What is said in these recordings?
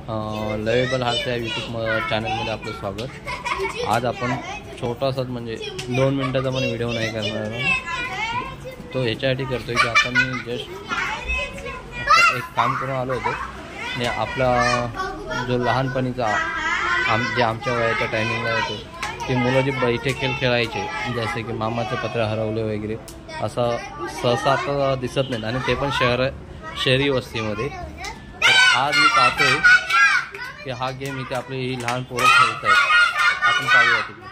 Lovable heart या YouTube चॅनलमध्ये आपलं स्वागत। आज आपण छोटासाच म्हणजे 2 मिनिटाचा पण व्हिडिओ नाही करणार, तो ह्याच्यासाठी करतोय की आता मी जस्ट एक काम करून आलो होतो आणि आपला जो लहानपणीचा जे आमच्या वयाच्या टायमिंगला होतो ते मुलं जे बैठे खेळ खेळायचे, जसे की मामाचं पत्र हरवले वगैरे, असं सहसा आता दिसत नाहीत आणि ते पण शहरी वस्तीमध्ये। तर आज मी पाहतोय की हा गेम इथे आपली ही लहान पोरं खेळत आहेत। आपण पाहूया तिकडे।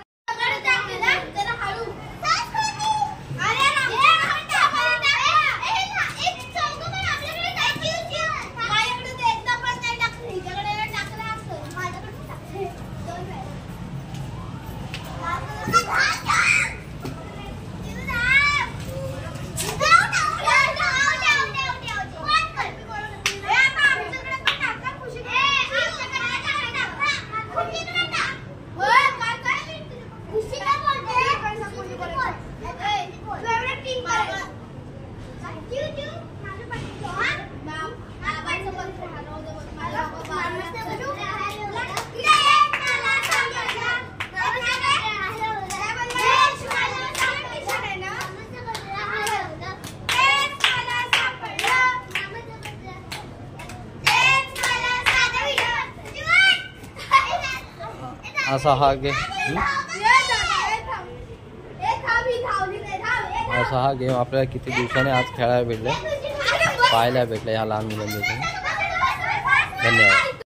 असा हा गेम आपल्याला किती दिवसाने आज खेळायला भेटले, पाहायला भेटले ह्या लहान मुलांना। धन्यवाद।